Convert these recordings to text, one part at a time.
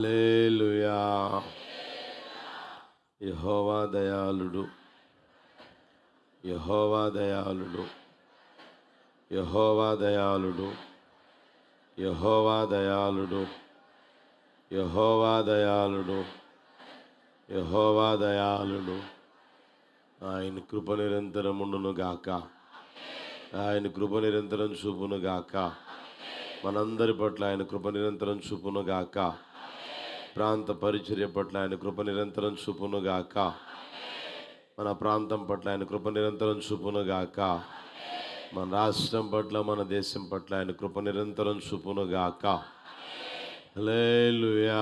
హల్లెలూయా. యెహోవా దయాళుడు, యెహోవా దయాళుడు, యెహోవా దయాళుడు, యెహోవా దయాళుడు, యెహోవా దయాళుడు, యెహోవా దయాళుడు. ఆయన కృప నిరంతరముండును గాక. ఆయన కృప నిరంతరం చూపును గాక. మనందరి పట్ల ఆయన కృప నిరంతరం చూపును గాక. ప్రాంత పరిచర్య పట్ల ఆయన కృప నిరంతరం చూపును గాక. మన ప్రాంతం పట్ల ఆయన కృప నిరంతరం చూపును గాక. మన రాష్ట్రం పట్ల, మన దేశం పట్ల ఆయన కృప నిరంతరం చూపును గాక. హల్లెలూయా.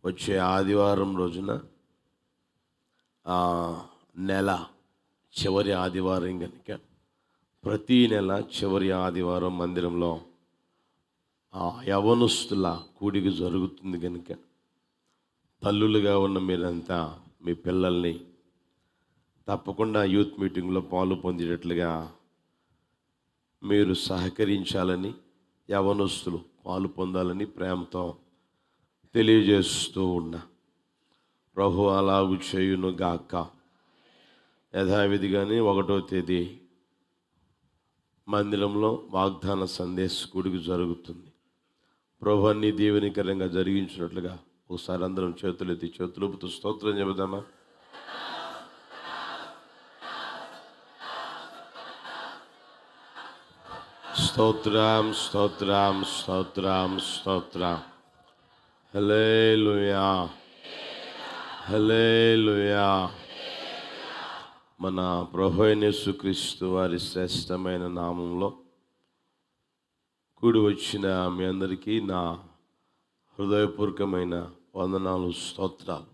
వచ్చే ఆదివారం రోజున నెల చివరి ఆదివారం కనుక ప్రతీ నెల చివరి ఆదివారం మందిరంలో యవనస్తుల కూడిక జరుగుతుంది కనుక తల్లులుగా ఉన్న మీరంతా మీ పిల్లల్ని తప్పకుండా యూత్ మీటింగ్లో పాలు పొందేటట్లుగా మీరు సహకరించాలని, యవనస్తులు పాలు పొందాలని ప్రేమతో తెలియజేస్తూ ఉన్నా. ప్రభు అలాగు చేయును గాక. యథావిధిగానే 1వ తేదీ మందిరంలో వాగ్దాన సందేశ కూడిక జరుగుతుంది. ప్రభు అన్ని దీవెనికరంగా జరిగించినట్లుగా ఒకసారి అందరం చేతులెత్తి చేతులుపుతూ స్తోత్రం చెబుదామా? స్తోత్రం, స్తోత్రం, స్తోత్రం, స్తోత్రం. హల్లెలూయా, హల్లెలూయా. మన ప్రభువైన యేసుక్రీస్తు వారి శ్రేష్టమైన నామంలో కూడి వచ్చిన మీ అందరికీ నా హృదయపూర్వకమైన వందనాలు, స్తోత్రాలు.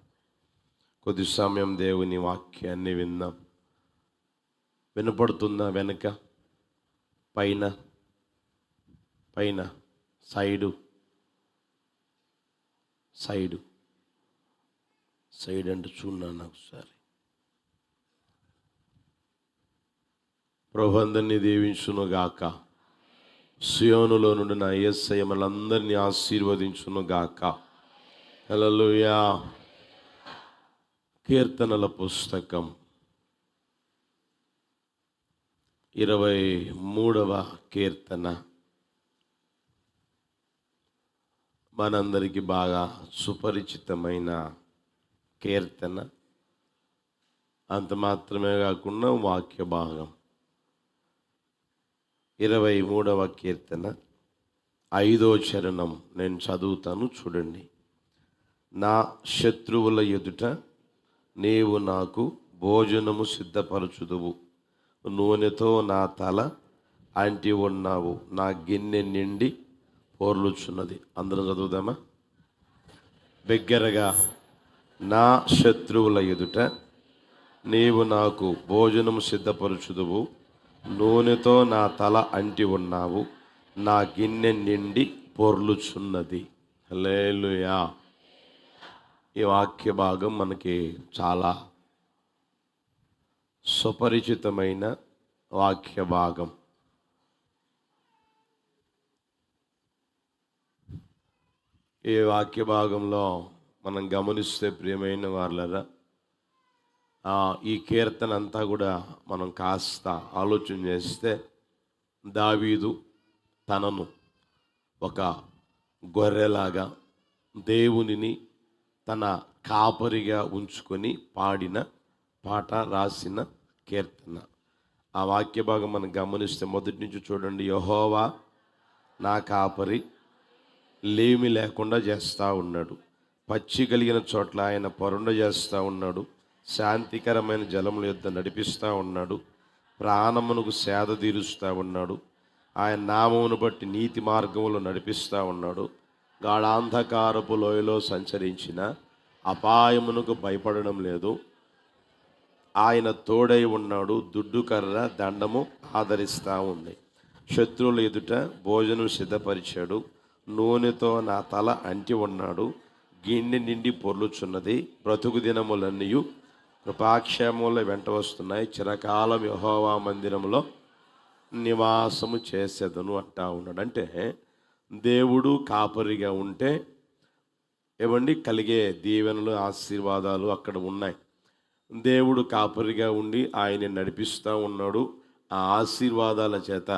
కొద్ది సమయం దేవుని వాక్యాన్ని విందాం. వినపడుతుందా? వెనక, పైన, పైన, సైడు, సైడు, సైడ్ అంటే చూడన్నాను ఒకసారి. ప్రభు అందరినీ దీవించును గాక. సియోనులో నుండి నా యేసయ్య మనలందరినీ ఆశీర్వదించును గాక. హల్లెలూయా. కీర్తనల పుస్తకం 23వ కీర్తన మనందరికీ బాగా సుపరిచితమైన కీర్తన. అంత మాత్రమే కాకుండా వాక్య భాగం 23వ కీర్తన 5వ చరణం నేను చదువుతాను, చూడండి. నా శత్రువుల ఎదుట నీవు నాకు భోజనము సిద్ధపరచుదువు, నూనెతో నా తల అంటి ఉన్నావు, నా గిన్నె నిండి పోర్లుచున్నది. అందరం చదువుదామా? బిగ్గరగా. నా శత్రువుల ఎదుట నీవు నాకు భోజనము సిద్ధపరచుదువు, నూనెతో నా తల అంటి ఉన్నావు, నా గిన్నె నిండి పొర్లుచున్నది. హల్లెలూయా. ఈ వాక్య భాగం మనకి చాలా సుపరిచితమైన వాక్య భాగం. ఈ వాక్య భాగంలో మనం గమనిస్తే ప్రియమైన వాళ్ళరా, ఈ కీర్తన అంతా కూడా మనం కాస్త ఆలోచన చేస్తే దావీదు తనను ఒక గొర్రెలాగా దేవునిని తన కాపరిగా ఉంచుకొని పాడిన పాట, రాసిన కీర్తన. ఆ వాక్య భాగం మనం గమనిస్తే మొదటి నుంచి చూడండి. యెహోవా నా కాపరి, లేమి లేకుండా చేస్తూ ఉన్నాడు, పచ్చి కలిగిన చోట్ల ఆయన పరుండ చేస్తూ ఉన్నాడు, శాంతికరమైన జలముల యొద్ద నడిపిస్తూ ఉన్నాడు, ప్రాణమునకు సేద తీరుస్తూ ఉన్నాడు, ఆయన నామమును బట్టి నీతి మార్గములో నడిపిస్తూ ఉన్నాడు, గాఢాంధకారపు లోయలో సంచరించిన అపాయమునకు భయపడడం లేదు, ఆయన తోడై ఉన్నాడు, దుడ్డు కర్ర దండము ఆదరిస్తూ ఉంది, శత్రువుల ఎదుట భోజనం సిద్ధపరిచాడు, నూనెతో నా తల అంటి ఉన్నాడు, గిన్నె నిండి పొర్లుచున్నది, బ్రతుకు దినములన్నీ కృపాక్షేమముల వెంట వస్తున్నాయి, చిరకాలం యెహోవా మందిరంలో నివాసము చేసేదను అంటా ఉన్నాడు. అంటే దేవుడు కాపరిగా ఉంటే ఏమండి కలిగే దీవెనలు ఆశీర్వాదాలు అక్కడ ఉన్నాయి. దేవుడు కాపరిగా ఉండి ఆయన నడిపిస్తూ ఉన్నాడు. ఆ ఆశీర్వాదాల చేత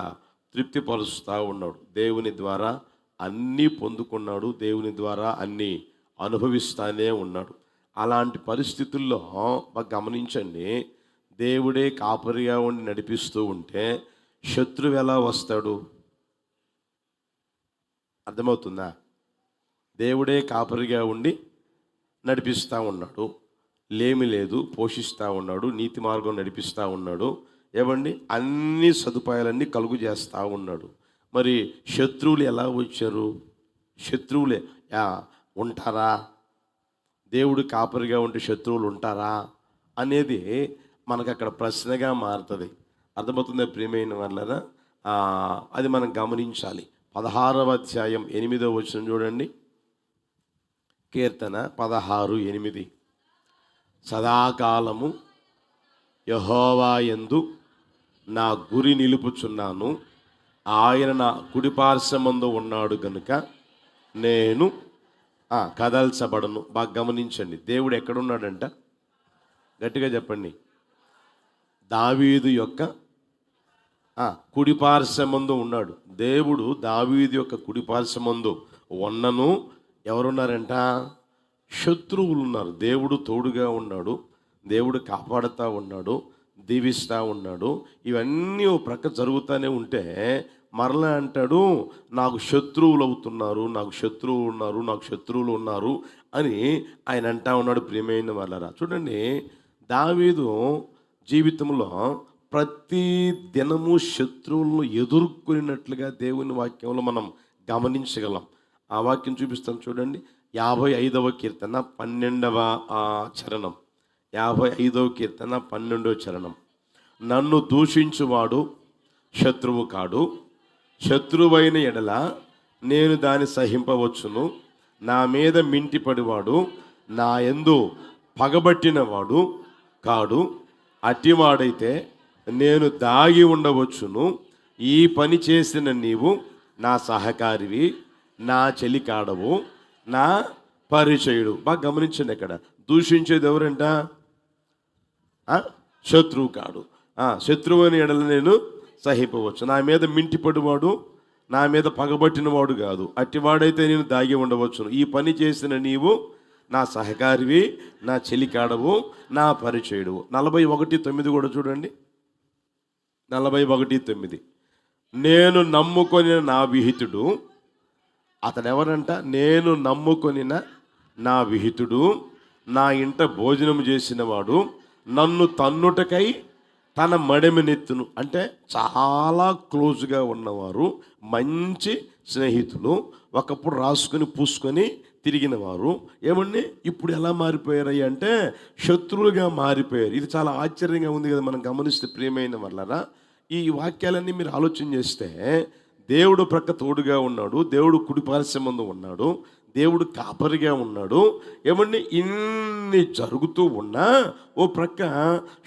తృప్తిపరుస్తూ ఉన్నాడు. దేవుని ద్వారా అన్నీ పొందుకున్నాడు. దేవుని ద్వారా అన్నీ అనుభవిస్తూనే ఉన్నాడు. అలాంటి పరిస్థితుల్లో గమనించండి, దేవుడే కాపరిగా ఉండి నడిపిస్తూ ఉంటే శత్రువు ఎలా వస్తాడు? అర్థమవుతుందా? దేవుడే కాపరిగా ఉండి నడిపిస్తూ ఉన్నాడు, లేమి లేదు, పోషిస్తూ ఉన్నాడు, నీతి మార్గం నడిపిస్తూ ఉన్నాడు. ఏమండి అన్ని సదుపాయాలన్నీ కలుగు చేస్తూ ఉన్నాడు. మరి శత్రువులు ఎలా వచ్చారు? శత్రువులే ఉంటారా? దేవుడు కాపరిగా ఉంటే శత్రువులు ఉంటారా అనేది మనకు అక్కడ ప్రశ్నగా మారుతుంది. అర్థమవుతుందా ప్రియమైన వాళ్ళరా? అది మనం గమనించాలి. 16వ అధ్యాయం 8వ వచనం చూడండి. కీర్తన 16:8. సదాకాలము యెహోవా యందు నా గురి నిలుపుచున్నాను, ఆయన నా కుడిపార్శ్వమందు ఉన్నాడు గనుక నేను కదల్చబడను. బాగా గమనించండి, దేవుడు ఎక్కడున్నాడంట? గట్టిగా చెప్పండి. దావీదు యొక్క కుడిపార్శ్వమందు ఉన్నాడు. దేవుడు దావీదు యొక్క కుడిపార్శ్వమందు ఉన్నను. ఎవరున్నారంట? శత్రువులు ఉన్నారు. దేవుడు తోడుగా ఉన్నాడు, దేవుడు కాపాడుతూ ఉన్నాడు, దీవిస్తూ ఉన్నాడు. ఇవన్నీ ఓ ప్రక్క జరుగుతూనే ఉంటే మరలా అంటాడు, నాకు శత్రువులు అవుతున్నారు, నాకు శత్రువులు ఉన్నారు, నాకు శత్రువులు ఉన్నారు అని ఆయన అంటా ఉన్నాడు. ప్రియమైన వాళ్ళరా, చూడండి, దావీదు జీవితంలో ప్రతి దినము శత్రువులను ఎదుర్కొన్నట్లుగా దేవుని వాక్యంలో మనం గమనించగలం. ఆ వాక్యం చూపిస్తాను చూడండి. 55వ కీర్తన 12వ చరణం. 55వ కీర్తన 12వ చరణం. నన్ను దూషించువాడు శత్రువు కాడు, శత్రువైన ఎడల నేను దాన్ని సహింపవచ్చును. నా మీద మింటిపడివాడు నా యందు పగబట్టినవాడు కాడు. అట్టివాడైతే నేను దాగి ఉండవచ్చును. ఈ పని చేసిన నీవు నా సహకారివి, నా చెలికాడవు, నా పరిచయుడు. బాగా గమనించండి, అక్కడ దూషించేది ఎవరంట? శత్రువు కాడు. శత్రువు అని ఎడల నేను సహింపవచ్చు. నా మీద మింటిపడివాడు నా మీద పగబట్టినవాడు కాదు. అట్టివాడైతే నేను దాగి ఉండవచ్చును. ఈ పని చేసిన నీవు నా సహకారివి, నా చెలికాడవు, నా పరిచయుడు. 41:9 కూడా చూడండి. 41:9. నేను నమ్ముకొని నా విహితుడు. అతడు ఎవరంట? నేను నమ్ముకొనిన నా విహితుడు, నా ఇంట భోజనం చేసినవాడు, నన్ను తన్నుటకై తన మడమెనెత్తును. అంటే చాలా క్లోజ్గా ఉన్నవారు, మంచి స్నేహితులు, ఒకప్పుడు రాసుకొని పూసుకొని తిరిగిన వారు ఏమండి ఇప్పుడు ఎలా మారిపోయారయ్య అంటే శత్రువులుగా మారిపోయారు. ఇది చాలా ఆశ్చర్యంగా ఉంది కదా మనం గమనిస్తే ప్రియమైన వాళ్ళరా. ఈ వాక్యాలన్నీ మీరు ఆలోచన చేస్తే దేవుడు ప్రక్క తోడుగా ఉన్నాడు, దేవుడు కుడిపార్శ్వమందు ఉన్నాడు, దేవుడు కాపరిగా ఉన్నాడు. ఏమండి ఇన్ని జరుగుతూ ఉన్నా ఓ ప్రక్క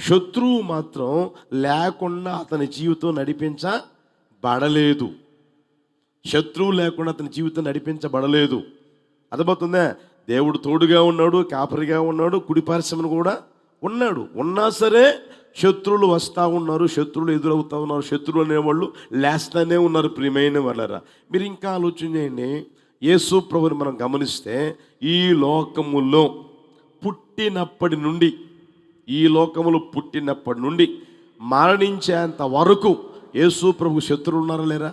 శత్రువు మాత్రం లేకుండా అతని జీవితం నడిపించబడలేదు. శత్రువు లేకుండా అతని జీవితం నడిపించబడలేదు. అర్థమవుతుందా? దేవుడు తోడుగా ఉన్నాడు, కాపరిగా ఉన్నాడు, కుడిపార్శ్వమును కూడా ఉన్నాడు. ఉన్నా సరే శత్రువులు వస్తూ ఉన్నారు, శత్రువులు ఎదురవుతూ ఉన్నారు, శత్రువులు అనేవాళ్ళు లేస్తూనే ఉన్నారు. ప్రియమైన వాళ్ళరా, మీరు ఇంకా ఆలోచన చేయండి. యేసు ప్రభువుని మనం గమనిస్తే ఈ లోకములో పుట్టినప్పటి నుండి మరణించేంత వరకు యేసు ప్రభు శత్రువులు ఉన్నారా లేరా?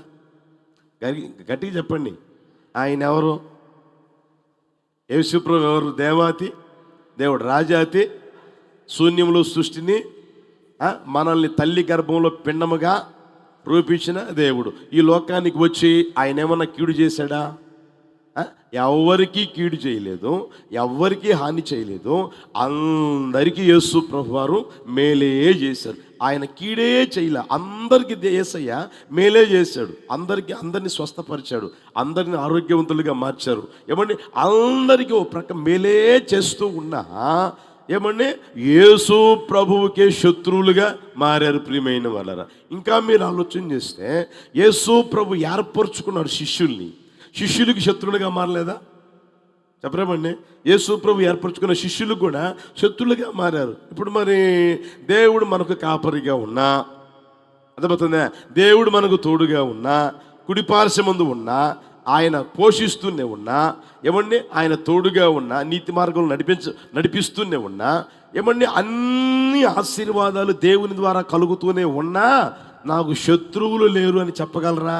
గట్టిగా చెప్పండి. ఆయన ఎవరు? యేసు ప్రభు ఎవరు? దేవాతి దేవుడు, రాజాతి, శూన్యములో సృష్టిని మనల్ని తల్లి గర్భంలో పిండముగా రూపించిన దేవుడు ఈ లోకానికి వచ్చి ఆయన ఏమన్నా కీడు చేశాడా? ఎవరికి కీడు చేయలేదు, ఎవరికి హాని చేయలేదు. అందరికీ యేసు ప్రభు వారు మేలే చేశారు. ఆయన కీడే చేయలే. అందరికీ యేసయ్య మేలే చేశాడు. అందరినీ స్వస్థపరిచాడు, అందరిని ఆరోగ్యవంతులుగా మార్చారు. ఏమండి అందరికీ ఓ ప్రక్క మేలే చేస్తూ ఉన్నా ఏమండి యేసు ప్రభువుకే శత్రువులుగా మారారు. ప్రియమైన వాళ్ళరా, ఇంకా మీరు ఆలోచన చేస్తే యేసు ప్రభు ఏర్పరచుకున్నాడు శిష్యుల్ని. శిష్యులకి శత్రువులుగా మారలేదా? చెప్పరేమండి? యేసు ప్రభు ఏర్పరచుకున్న శిష్యులు కూడా శత్రులుగా మారారు. ఇప్పుడు మరి దేవుడు మనకు కాపరిగా ఉన్నా, అర్థమవుతుందా? దేవుడు మనకు తోడుగా ఉన్నా, కుడిపార్శ్వమందు ఉన్నా, ఆయన పోషిస్తూనే ఉన్నా, ఏమండి ఆయన తోడుగా ఉన్నా, నీతి మార్గంలో నడిపిస్తూనే ఉన్నా, ఏమండి అన్ని ఆశీర్వాదాలు దేవుని ద్వారా కలుగుతూనే ఉన్నా నాకు శత్రువులు లేరు అని చెప్పగలరా?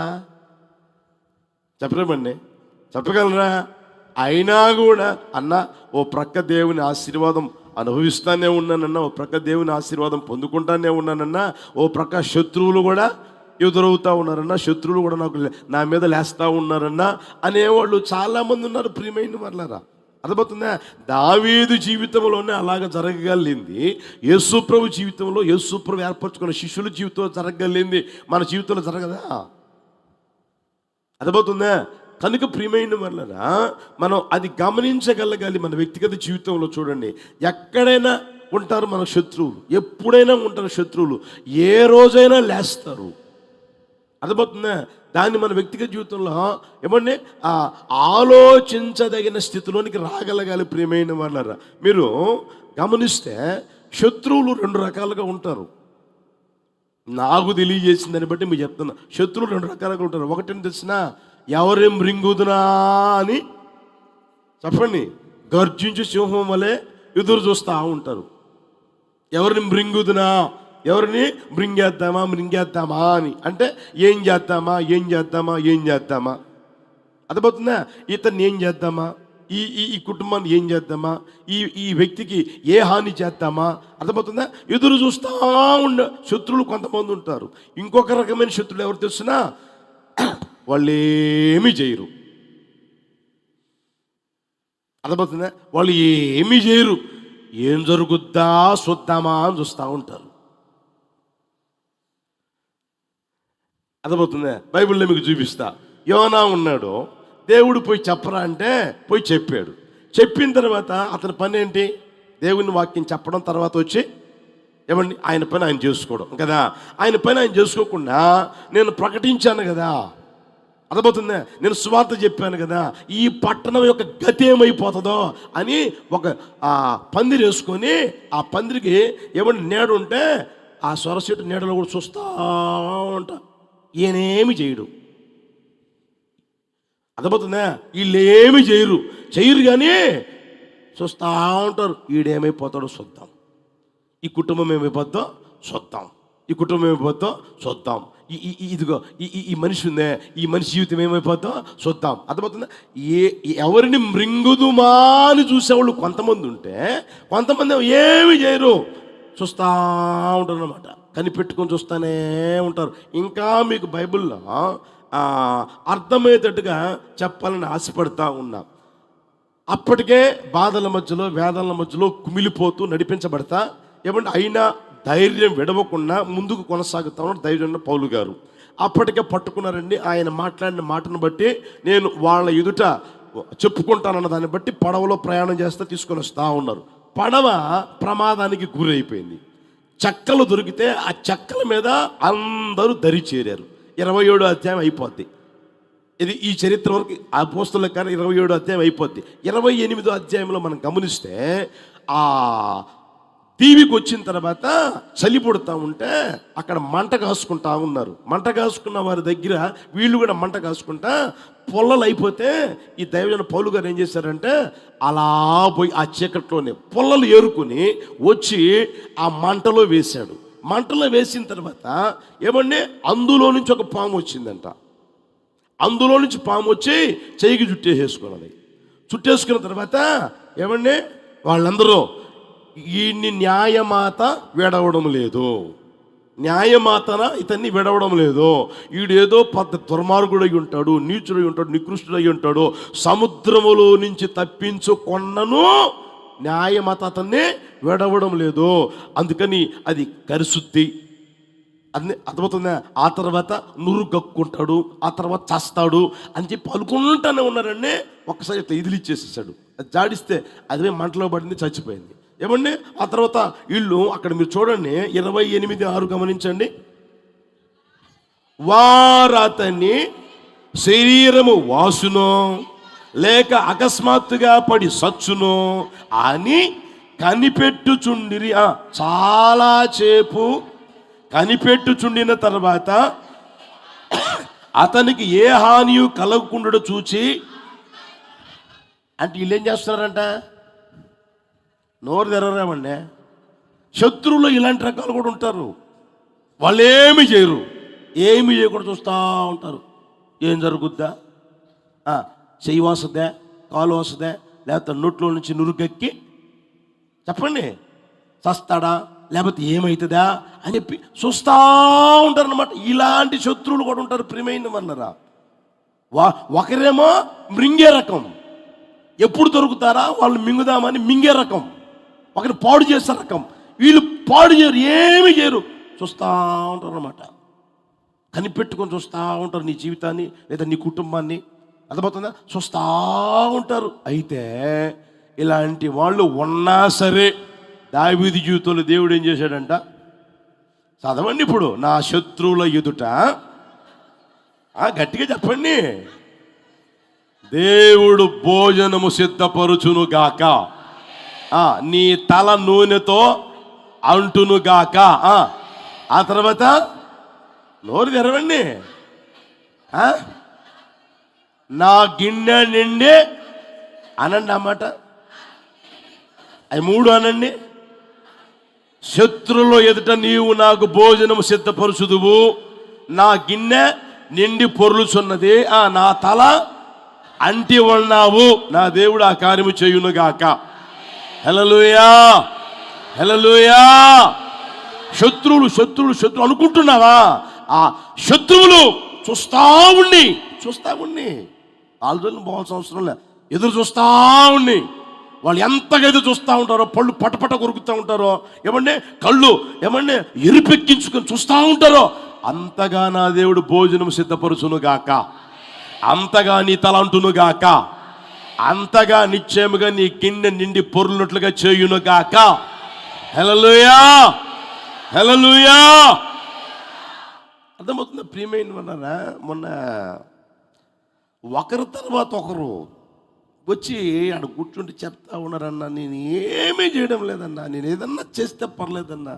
చెప్పలేమండి? చెప్పగలరా? అయినా కూడా అన్న ఓ ప్రక్క దేవుని ఆశీర్వాదం అనుభవిస్తానే ఉన్నానన్నా, ఓ ప్రక్క దేవుని ఆశీర్వాదం పొందుకుంటానే ఉన్నానన్నా, ఓ ప్రక్క శత్రువులు కూడా ఎదురవుతూ ఉన్నారన్నా, శత్రువులు కూడా నా మీద లేస్తూ ఉన్నారన్నా అనేవాళ్ళు చాలామంది ఉన్నారు. ప్రియమైన వాళ్ళారా, అర్థమవుతుందా? దావీదు జీవితంలోనే అలాగ జరగగలిగింది. యేసుప్రభు జీవితంలో, యేసుప్రభు ఏర్పరచుకున్న శిష్యుల జీవితంలో జరగగలిగింది మన జీవితంలో జరగదా? అర్థమవుతుందా? కనుక ప్రియమైన వాళ్ళరా, మనం అది గమనించగలగాలి. మన వ్యక్తిగత జీవితంలో చూడండి, ఎక్కడైనా ఉంటారు మన శత్రువులు, ఎప్పుడైనా ఉంటారు శత్రువులు, ఏ రోజైనా లేస్తారు. అర్థమవుతుందా? దాన్ని మన వ్యక్తిగత జీవితంలో ఏమండి ఆలోచించదగిన స్థితిలోనికి రాగలగాలి. ప్రియమైన వాళ్ళరా, మీరు గమనిస్తే శత్రువులు రెండు రకాలుగా ఉంటారు. నాకు తెలియజేసిన దాన్ని బట్టి మీరు చెప్తున్నా, శత్రువులు రెండు రకాలుగా ఉంటారు. ఒకటేం తెలిసిన, ఎవరేం రింగుదునా అని చెప్పండి, గర్జించు సింహం వలె ఎదురు చూస్తూ ఉంటారు. ఎవరిని మృంగుదునా, ఎవరిని మృంగేద్దామా అని, అంటే ఏం చేద్దామా అర్థమవుతుందా? ఇతన్ని ఏం చేద్దామా, ఈ కుటుంబాన్ని ఏం చేద్దామా, ఈ వ్యక్తికి ఏ హాని చేద్దామా, అర్థమవుతుందా? ఎదురు చూస్తూ శత్రువులు కొంతమంది ఉంటారు. ఇంకొక రకమైన శత్రువులు ఎవరు తెలుసునా, వాళ్ళు ఏమీ చేయరు. అర్థమవుతుందా? వాళ్ళు ఏమీ చేయరు, ఏం జరుగుద్దా చూద్దామా అని చూస్తూ ఉంటారు. అర్థమవుతుందా? బైబిల్లో మీకు చూపిస్తా. యోనా ఉన్నాడు, దేవుడు పోయి చెప్పరా అంటే పోయి చెప్పాడు. చెప్పిన తర్వాత అతని పని ఏంటి? దేవుని వాక్యం చెప్పడం, తర్వాత వచ్చి ఏమండి ఆయన పని ఆయన చేసుకోవడం కదా. ఆయన పని ఆయన చేసుకోకుండా నేను ప్రకటించాను కదా, అర్థమవుతుందా, నేను సువార్త చెప్పాను కదా, ఈ పట్టణం యొక్క గతి ఏమైపోతుందో అని ఒక పందిరి వేసుకొని, ఆ పందిరికి ఏమన్నా నీడ ఉంటే ఆ సొరసెట్టు నీడలో కూడా చూస్తూ ఉంటా. ఈయనేమి చేయడు. అర్థమవుతుందా? వీళ్ళు ఏమి చేయరు కానీ చూస్తూ ఉంటారు. ఈడేమైపోతాడో చూద్దాం, ఈ కుటుంబం ఏమైపోద్దో చూద్దాం, ఈ కుటుంబం ఏమైపోద్దో చూద్దాం, ఇదిగో ఈ మనిషి ఉందే, ఈ మనిషి జీవితం ఏమైపోద్దో చూద్దాం. అర్థమవుతుందా? ఎవరిని మృంగుదుమా అని చూసేవాళ్ళు కొంతమంది ఉంటే, కొంతమంది ఏమి చేయరు, చూస్తూ ఉంటారు అన్నమాట. కనిపెట్టుకొని చూస్తూనే ఉంటారు. ఇంకా మీకు బైబిల్లో అర్థమయ్యేటట్టుగా చెప్పాలని ఆశపడతా ఉన్నా. అప్పటికే బాధల మధ్యలో, వేదనల మధ్యలో కుమిలిపోతూ నడిపించబడతా ఏమంటే అయినా ధైర్యం విడవకుండా ముందుకు కొనసాగుతా ఉన్నాడు ధైర్యం పౌలు గారు. అప్పటికే పట్టుకున్నారండి. ఆయన మాట్లాడిన మాటను బట్టి నేను వాళ్ళ ఎదుట చెప్పుకుంటానన్న దాన్ని బట్టి పడవలో ప్రయాణం చేస్తే తీసుకొని వస్తూ ఉన్నారు. పడవ ప్రమాదానికి గురైపోయింది. చెక్కలు దొరికితే ఆ చెక్కల మీద అందరూ దరి చేరారు. 27వ అధ్యాయం అయిపోద్ది. ఇది ఈ చరిత్ర వరకు అపోస్తలుల కానీ 27వ అధ్యాయం అయిపోద్ది. 28వ అధ్యాయంలో మనం గమనిస్తే ఆ దీవికి వచ్చిన తర్వాత చలి పుడతా ఉంటే అక్కడ మంట కాసుకుంటా ఉన్నారు. మంట కాసుకున్న వారి దగ్గర వీళ్ళు కూడా మంట కాసుకుంటా పొల్లలు అయిపోతే ఈ దైవజన పౌలు గారు ఏం చేశారంటే అలా పోయి ఆ చీకట్లోనే పొల్లలు ఏరుకుని వచ్చి ఆ మంటలో వేశాడు. మంటలో వేసిన తర్వాత ఏమంటే అందులో నుంచి ఒక పాము వచ్చిందంట. అందులో నుంచి పాము వచ్చి చెయ్యికి చుట్టేసుకున్నది. చుట్టేసుకున్న తర్వాత ఏమండి వాళ్ళందరూ ఈయన్ని న్యాయమాత విడవడం లేదు, న్యాయమాతన ఇతన్ని విడవడం లేదు, ఈడేదో దుర్మార్గుడై ఉంటాడు, నీచుడై ఉంటాడు, నికృష్టుడై ఉంటాడు, సముద్రములో నుంచి తప్పించుకొన్నను న్యాయమాత అతన్ని విడవడం లేదు, అందుకని అది కరిశుద్ధి అన్ని అర్థమవుతుందా. ఆ తర్వాత నురు గక్కుంటాడు, ఆ తర్వాత చస్తాడు అని చెప్పి అనుకుంటానే ఉన్నారండి. ఒక్కసారి ఇట్లా ఇదిలిచ్చేసేసాడు. అది జాడిస్తే అదే మంటలో పడింది, చచ్చిపోయింది. ఏమండి ఆ తర్వాత వీళ్ళు అక్కడ మీరు చూడండి 28:6 గమనించండి. వారు అతన్ని శరీరము వాసునో లేక అకస్మాత్తుగా పడి సచ్చునో అని కనిపెట్టుచుండిరి. చాలా చేపు కనిపెట్టుచుండిన తర్వాత అతనికి ఏ హానియు కలగకుండా చూచి, అంటే వీళ్ళు ఏం చేస్తున్నారంట, నోరు తెరవరామండి. శత్రువులు ఇలాంటి రకాలు కూడా ఉంటారు. వాళ్ళు ఏమి చేయరు, ఏమి చేయకుండా చూస్తూ ఉంటారు. ఏం జరుగుద్దా, చెయ్యి వస్తుందా, కాలు వస్తుందా, లేకపోతే నోట్లో నుంచి నురుకెక్కి చెప్పండి చస్తాడా, లేకపోతే ఏమవుతుందా అని చెప్పి చూస్తూ ఉంటారు అన్నమాట. ఇలాంటి శత్రువులు కూడా ఉంటారు ప్రియమైన వాళ్ళరా. ఒకరేమో మృంగే రకం, ఎప్పుడు దొరుకుతారా వాళ్ళు మింగుదామని మింగే రకం, ఒకరు పాడు చేసే రకం. వీళ్ళు పాడు చేయరు, ఏమి చేయరు, చూస్తూ ఉంటారు అన్నమాట. కనిపెట్టుకొని చూస్తూ ఉంటారు నీ జీవితాన్ని లేదా నీ కుటుంబాన్ని, అర్థమవుతుందా, చూస్తూ ఉంటారు. అయితే ఇలాంటి వాళ్ళు ఉన్నా సరే దావీదు జీవితంలో దేవుడు ఏం చేశాడంట, చదవండి ఇప్పుడు. నా శత్రువుల ఎదుట, గట్టిగా చెప్పండి, దేవుడు భోజనము సిద్ధపరుచును గాక, నీ తల నూనెతో అంటును గాక. ఆ తర్వాత నోరు తెరవండి, నా గిన్నె నిండి అనండి అన్నమాట. అవి 3 అనండి. శత్రువుల ఎదుట నీవు నాకు భోజనము సిద్ధపరుచుదువు, నా గిన్నె నిండి పొర్లుచున్నది, నా తల అంటి ఉన్నావు, నా దేవుడు ఆ కార్యము చేయునుగాక. హల్లెలూయా, హల్లెలూయా. శత్రువులు శత్రువులు శత్రువు అనుకుంటున్నావా? ఆ శత్రువులు చూస్తా ఉండి ఆలోచనలు పోవాల్సిన అవసరం లేదు, ఎదురు చూస్తా ఉండి, వాళ్ళు ఎంతగా ఎదురు చూస్తూ ఉంటారో, పళ్ళు పటపట కొరుకుతూ ఉంటారో, ఏమంటే కళ్ళు ఏమంటే ఎరుపెక్కించుకొని చూస్తూ ఉంటారో, అంతగా నా దేవుడు భోజనం సిద్ధపరుచును గాక, అంతగా నీ తల అంటును గాక, అంతగా నిశ్చయముగా నీ గిన్నె నిండి పొర్లునట్లుగా చేయును గాక. హల్లెలూయా, హల్లెలూయా. అర్థమవుతుందా ప్రియమైన వాళ్ళారా? మొన్న ఒకరి తర్వాత ఒకరు వచ్చి ఆడ కూర్చుంటే చెప్తా ఉన్నారన్నా, నేను ఏమీ చేయడం లేదన్నా, నేను ఏదన్నా చేస్తే పర్లేదన్నా,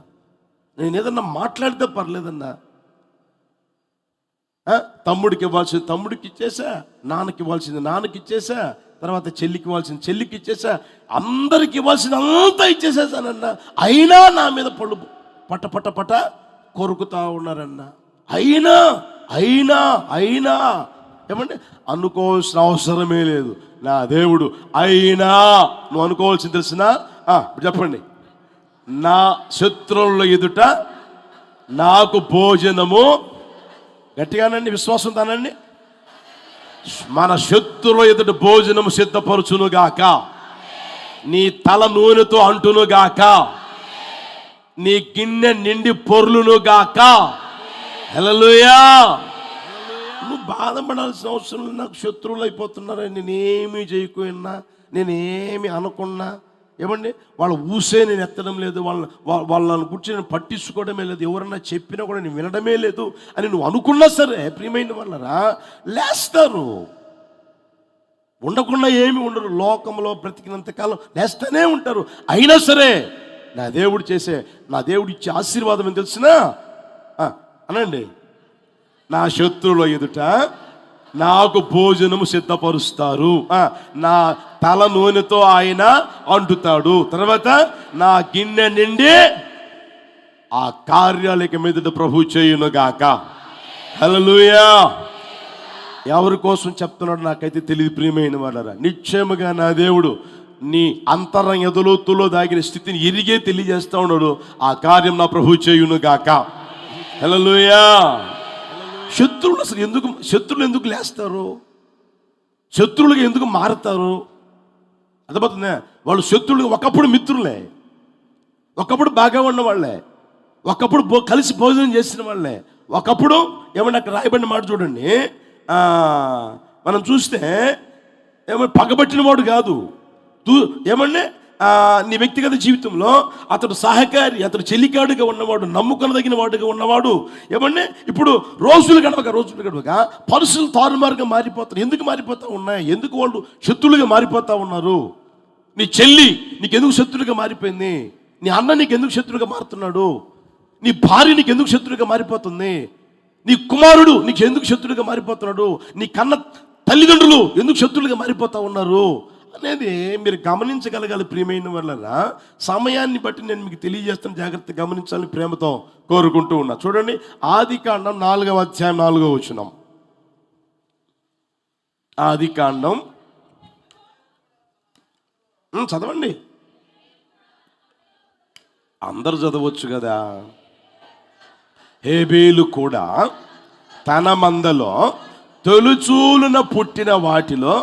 నేను ఏదన్నా మాట్లాడితే పర్లేదన్నా, తమ్ముడికి ఇవ్వాల్సింది తమ్ముడికి ఇచ్చేసా, నాన్నకి ఇవ్వాల్సింది నాన్నకి ఇచ్చేసా, తర్వాత చెల్లికి ఇవ్వాల్సింది చెల్లికి ఇచ్చేసా, అందరికి ఇవ్వాల్సింది అంతా ఇచ్చేసేసానన్నా, అయినా నా మీద పళ్ళు పట్ట పట్ట పట్ట కొరుకుతా ఉన్నారన్నా. అయినా అయినా అయినా ఏమంటే అనుకోవాల్సిన అవసరమే లేదు. నా దేవుడు అయినా నువ్వు అనుకోవాల్సింది తెలిసిన చెప్పండి, నా శత్రువుల ఎదుట నాకు భోజనము, గట్టిగానండి, విశ్వాసం తానండి, మన శత్రువుల ఎదుట భోజనము సిద్ధపరచునుగాక, నీ తల నూనెతో అంటునుగాక, నీ గిన్నె నిండి పొర్లునుగాక. హల్లెలూయా. నువ్వు బాధపడాల్సిన అవసరం లేదు. నాకు శత్రువులు అయిపోతున్నారని నేనేమీ చేయకున్నా, నేనేమి అనుకున్నా, ఏమండి వాళ్ళ ఊసే నేను ఎత్తడం లేదు, వాళ్ళని గురించి నేను పట్టించుకోవడమే లేదు, ఎవరన్నా చెప్పినా కూడా నేను వినడమే లేదు అని నువ్వు అనుకున్నా సరే ప్రియమైన వాళ్ళరా, లేస్తారు. ఉండకుండా ఏమి ఉండరు, లోకంలో బ్రతికినంతకాలం లేస్తూనే ఉంటారు. అయినా సరే నా దేవుడు ఇచ్చే ఆశీర్వాదం ఏం తెలిసినా అనండి, నా శత్రువుల ఎదుట నాకు భోజనము సిద్ధపరుస్తారు, నా తల నూనెతో ఆయన అంటుతాడు, తర్వాత నా గిన్నె నిండి ఆ కార్యాలయ మీదట ప్రభు చేయునుగాక. హల్లెలూయా. ఎవరి కోసం చెప్తున్నాడు నాకైతే తెలియదు ప్రియమైన వాళ్ళరా. నిశ్చయముగా నా దేవుడు నీ అంతరంగ ఎదులోతులో దాగిన స్థితిని ఎరిగే తెలియజేస్తా ఉన్నాడు. ఆ కార్యం నా ప్రభు చేయునుగాక. హల్లెలూయా. శత్రువులు ఎందుకు లేస్తారు? శత్రువులుగా ఎందుకు మారుతారు? అర్థమవుతుందా? వాళ్ళు శత్రువులు ఒకప్పుడు మిత్రులే, ఒకప్పుడు బాగా ఉన్న వాళ్ళే, ఒకప్పుడు కలిసి భోజనం చేసిన వాళ్ళే, ఒకప్పుడు ఏమన్నా అక్కడ రాయబడిన మాట చూడండి, మనం చూస్తే ఏమన్నా పగబట్టిన వాడు కాదు, ఏమంటే నీ వ్యక్తిగత జీవితంలో అతడు సహకారి, అతడు చెలికాడుగా ఉన్నవాడు, నమ్ముకొనదగిన వాడుగా ఉన్నవాడు. ఏమంటే ఇప్పుడు రోజులు గడవక పరిస్థితులు తారుమారుగా మారిపోతారు. ఎందుకు మారిపోతా ఉన్నాయి? ఎందుకు వాళ్ళు శత్రులుగా మారిపోతా ఉన్నారు? నీ చెల్లి నీకెందుకు శత్రులుగా మారిపోయింది? నీ అన్న నీకెందుకు శత్రులుగా మారుతున్నాడు? నీ భార్య నీకెందుకు శత్రులుగా మారిపోతుంది? నీ కుమారుడు నీకు ఎందుకు శత్రులుగా మారిపోతున్నాడు? నీ కన్న తల్లిదండ్రులు ఎందుకు శత్రులుగా మారిపోతా ఉన్నారు అనేది మీరు గమనించగలగాలి. ప్రియమైన వాళ్ళరా, సమయాన్ని బట్టి నేను మీకు తెలియజేస్తాను, జాగ్రత్తగా గమనించాలని ప్రేమతో కోరుకుంటూ ఉన్నా. చూడండి, ఆదికాండం 4వ అధ్యాయం 4వ వచనం. ఆదికాండం చదవండి, అందరు చదవచ్చు కదా. హేబేలు కూడా తన మందలో తొలుచూలున పుట్టిన వాటిలో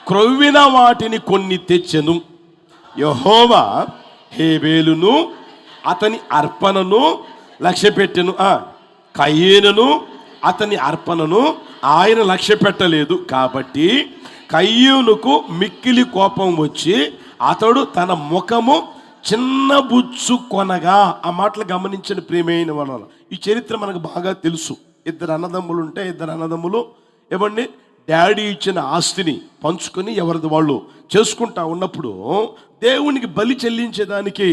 క్రొవ్విన వాటిని కొన్ని తెచ్చెను. యెహోవా హేబేలును అతని అర్పణను లక్ష్యపెట్టెను, కయీనును అతని అర్పణను ఆయన లక్ష్య పెట్టలేదు. కాబట్టి కయీనుకు మిక్కిలి కోపం వచ్చి అతడు తన ముఖము చిన్నబుచ్చుకొనగా. ఆ మాటలు గమనించిన ప్రియమైన వాళ్ళు, ఈ చరిత్ర మనకు బాగా తెలుసు. ఇద్దరు అన్నదమ్ములు ఉంటే ఇద్దరు అన్నదమ్ములు ఏమండి డాడీ ఇచ్చిన ఆస్తిని పంచుకొని ఎవరిది వాళ్ళు చేసుకుంటా ఉన్నప్పుడు దేవునికి బలి చెల్లించేదానికి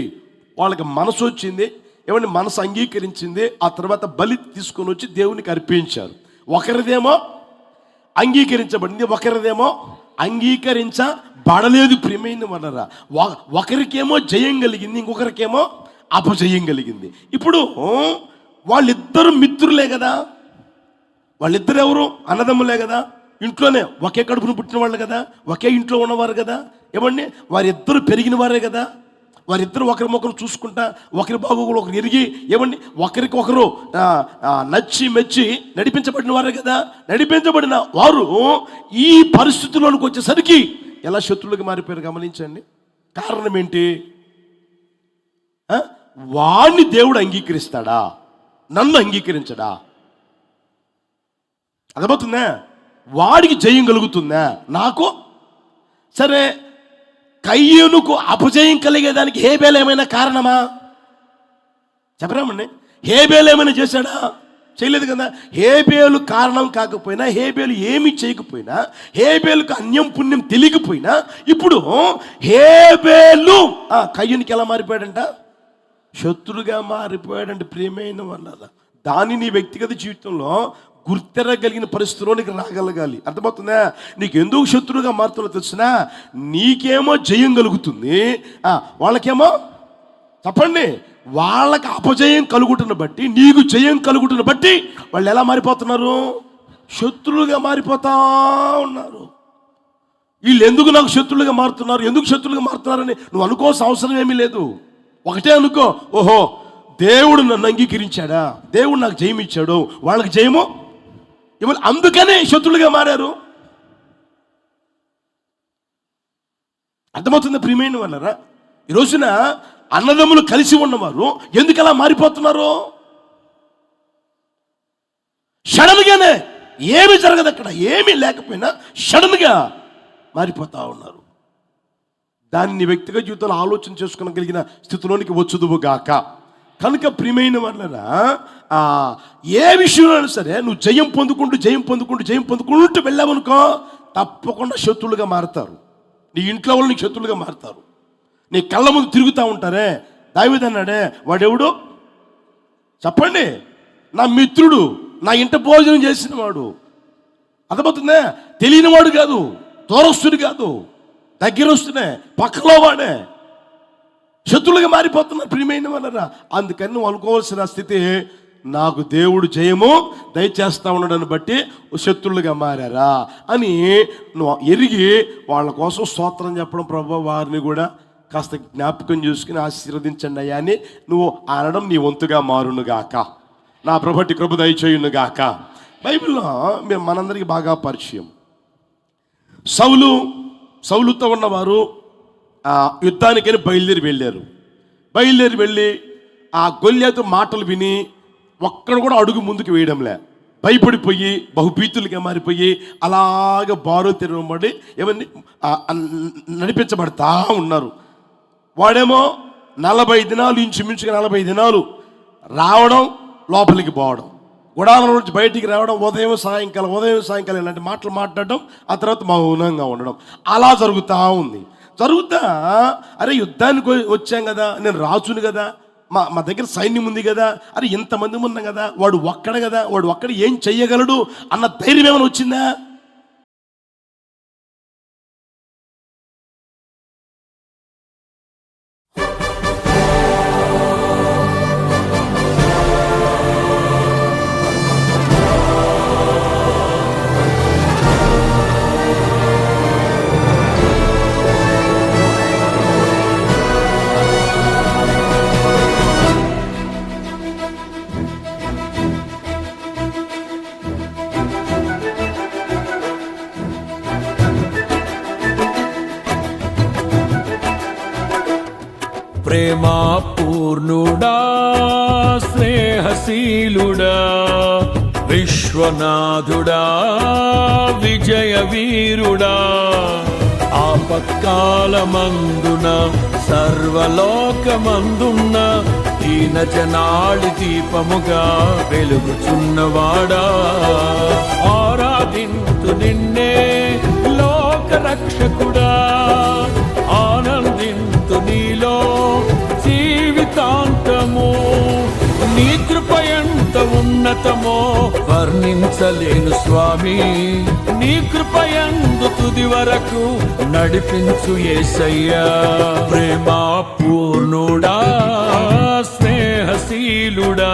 వాళ్ళకి మనసు వచ్చింది. ఏమండి మనసు అంగీకరించింది. ఆ తర్వాత బలి తీసుకొని వచ్చి దేవునికి అర్పించారు. ఒకరిదేమో అంగీకరించబడింది, ఒకరిదేమో అంగీకరించబడలేదు. ప్రియమైన వాళ్ళరా, ఒకరికేమో జయం కలిగింది, ఇంకొకరికేమో అపజయం కలిగింది. ఇప్పుడు వాళ్ళిద్దరు మిత్రులే కదా, వాళ్ళిద్దరు ఎవరు? అన్నదమ్ములే కదా, ఇంట్లోనే ఒకే కడుపును పుట్టిన వాళ్ళు కదా, ఒకే ఇంట్లో ఉన్నవారు కదా. ఏమండి వారిద్దరు పెరిగిన వారే కదా. వారిద్దరు ఒకరికొకరు చూసుకుంటా, ఒకరి బాగోగులు ఒకరు ఎరిగి, ఏమండి ఒకరికొకరు నచ్చి మెచ్చి నడిపించబడిన వారే కదా. నడిపించబడిన వారు ఈ పరిస్థితుల్లోనికి వచ్చేసరికి ఎలా శత్రువులుగా మారిపోయారు గమనించండి. కారణం ఏంటి? వాణ్ణి దేవుడు అంగీకరిస్తాడా? నన్ను అంగీకరించడా? అర్థమవుతుందా? వాడికి జయం కలుగుతుందా? నాకు సరే. కయ్యూనుకు అపజయం కలిగేదానికి హేబేలు ఏమైనా కారణమా? చెప్పరామండి. హేబేలు ఏమైనా చేశాడా? చేయలేదు కదా. హేబేలు కారణం కాకపోయినా, హేబేలు ఏమి చేయకపోయినా, హేబేలుకు అన్యం పుణ్యం తెలియకపోయినా, ఇప్పుడు హేబేలు కయ్యూనికి ఎలా మారిపోయాడంట? శత్రుగా మారిపోయాడంటే. ప్రియమైన వాళ్ళ, దాన్ని నీ వ్యక్తిగత జీవితంలో గుర్తెరగలిగిన పరిస్థితిలోనికి రాగలగాలి. అర్థమవుతుందా? నీకు ఎందుకు శత్రువుగా మారుతుందో తెలిసినా, నీకేమో జయం కలుగుతుంది, వాళ్ళకేమో చెప్పండి, వాళ్ళకి అపజయం కలుగుతున్న బట్టి, నీకు జయం కలుగుతున్న బట్టి వాళ్ళు ఎలా మారిపోతున్నారు? శత్రువులుగా మారిపోతా ఉన్నారు. వీళ్ళు ఎందుకు నాకు శత్రువులుగా మారుతున్నారు, ఎందుకు శత్రువులుగా మారుతున్నారని నువ్వు అనుకోవాల్సిన అవసరం ఏమీ లేదు. ఒకటే అనుకో, ఓహో దేవుడు నన్ను అంగీకరించాడా, దేవుడు నాకు జయం ఇచ్చాడు, వాళ్ళకి జయము ఇవాళ, అందుకనే శత్రులుగా మారారు. అర్థమవుతుంది ప్రియమైన వాళ్ళరా? ఈ రోజున అన్నదమ్ములు కలిసి ఉన్నవారు ఎందుకు అలా మారిపోతున్నారు? సడన్గానే, ఏమి జరగదు అక్కడ, ఏమీ లేకపోయినా సడన్గా మారిపోతా ఉన్నారు. దాన్ని వ్యక్తిగత జీవితంలో ఆలోచన చేసుకోగలిగిన స్థితిలోనికి వచ్చుదువుగాక. కనుక ప్రియమైన వాళ్ళరా, ఏ విషయంలో సరే నువ్వు జయం పొందుకుంటూ వెళ్ళావనుకో, తప్పకుండా శత్రులుగా మారుతారు. నీ ఇంట్లో వాళ్ళు నీకు శత్రులుగా మారుతారు. నీ కళ్ళ ముందు తిరుగుతూ ఉంటారే. దావీదు అన్నాడే, వాడెవడు చెప్పండి? నా మిత్రుడు, నా ఇంట భోజనం చేసిన వాడు. అర్థమవుతుందే? తెలియనివాడు కాదు, దూరస్తుడు కాదు, దగ్గరస్తునే, పక్కలో వాడే. శత్రులుగా మారిపోతున్నారు ప్రియమైన వాళ్ళరా. అందుకని నువ్వు అనుకోవాల్సిన స్థితి, నాకు దేవుడు జయము దయచేస్తా ఉన్నాడని బట్టి శత్రులుగా మారారా అని నువ్వు ఎరిగి వాళ్ళ కోసం స్తోత్రం చెప్పడం, ప్రభు వారిని కూడా కాస్త జ్ఞాపకం చేసుకుని ఆశీర్వదించండి అయ్యా అని నువ్వు అనడం నీ వంతుగా మారునుగాక. నా ప్రభుటి కృప దయచేయునుగాక. బైబిల్లో మేము మనందరికీ బాగా పరిచయం. సౌలుతో ఉన్నవారు యుద్ధానికని బయలుదేరి వెళ్ళి ఆ గొల్యాతు మాటలు విని ఒక్కడు కూడా అడుగు ముందుకు వేయడంలే. భయపడిపోయి బహుభీతులుగా మారిపోయి అలాగ బారో తెరవబడి ఏమని నడిపించబడతా ఉన్నారు. వాడేమో 40 దినాలు, ఇంచుమించుగా 40 దినాలు రావడం, లోపలికి పోవడం, గుడారం నుంచి బయటికి రావడం, ఉదయం సాయంకాలం ఇలాంటి మాటలు మాట్లాడడం, ఆ తర్వాత మౌనంగా ఉండడం, అలా జరుగుతూ ఉంది. అరే యుద్ధానికి వచ్చాం కదా, నేను రాజుని కదా, మా దగ్గర సైన్యం ఉంది కదా, అరే ఇంతమంది ఉన్నాం కదా, వాడు ఒక్కడ ఏం చెయ్యగలడు అన్న ధైర్యం ఏమైనా వచ్చిందా? ప్రేమా పూర్ణుడా, స్నేహశీలుడా, విశ్వనాథుడా, విజయ వీరుడా, ఆపత్కాలమందున సర్వలోకమందున్న దీన జనాళి దీపముగా వెలుగుచున్నవాడా, ఆరాధింతు నిన్నే లోక రక్షకుడా, ఆనందింతు నీలో జీవితాంతము, నీ కృప ఎంత ఉన్నతమో వర్ణించలేను స్వామి, నీ కృప యందు తుది వరకు నడిపించు యేసయ్యా. ప్రేమా పూర్ణుడా, స్నేహశీలుడా,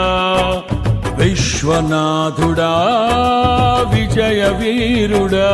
విశ్వనాథుడా, విజయ వీరుడా.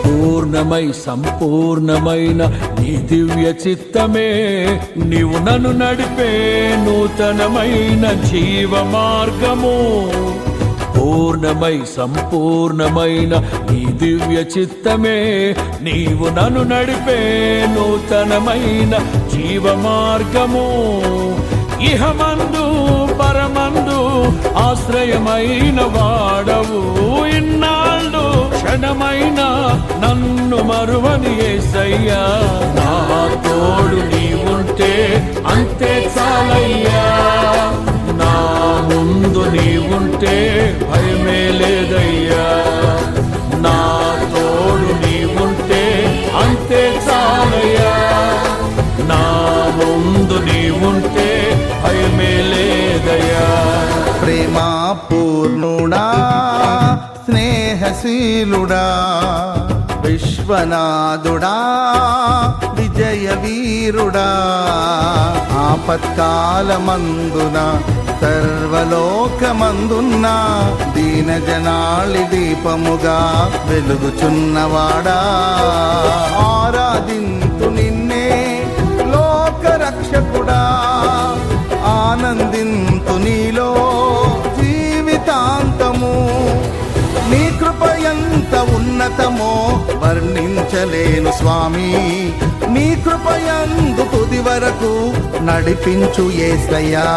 పూర్ణమై సంపూర్ణమైన నీ దివ్య చిత్తమే నీవు నన్ను నడిపే నూతనమైన జీవ మార్గము. పూర్ణమై సంపూర్ణమైన నీ దివ్య చిత్తమే నీవు నన్ను నడిపే నూతనమైన జీవ మార్గము. ఇహమందు పరమందు ఆశ్రయమైన వాడవు, ఇన్నాళ్ళు క్షణమైన నన్ను మరువని యేసయ్యా. నా తోడు నీవుంటే అంతే చాలయ్యా, నా ముందు నీవుంటే భయమే లేదయ్యా. నా తోడు నీవుంటే అంతే చాలయ్యా, నా ముందు నీవుంటే భయమే లేదయ్యా. ప్రేమా పూర్ణుడా, స్నేహశీలుడా, విశ్వనాథుడా, విజయ వీరుడా, ఆపత్కాలమందున సర్వలోకమందున్న దీన జనాళి దీపముగా వెలుగుచున్నవాడా, ఆరాధింతు నిన్నే లోక రక్షకుడా, ఆనందింతు నీలో జీవితాంతము. నీ కృప ఎంత ఉన్నతమో వర్ణించలేను స్వామి, నీ కృప యందు తుది వరకు నడిపించు యేసయ్యా.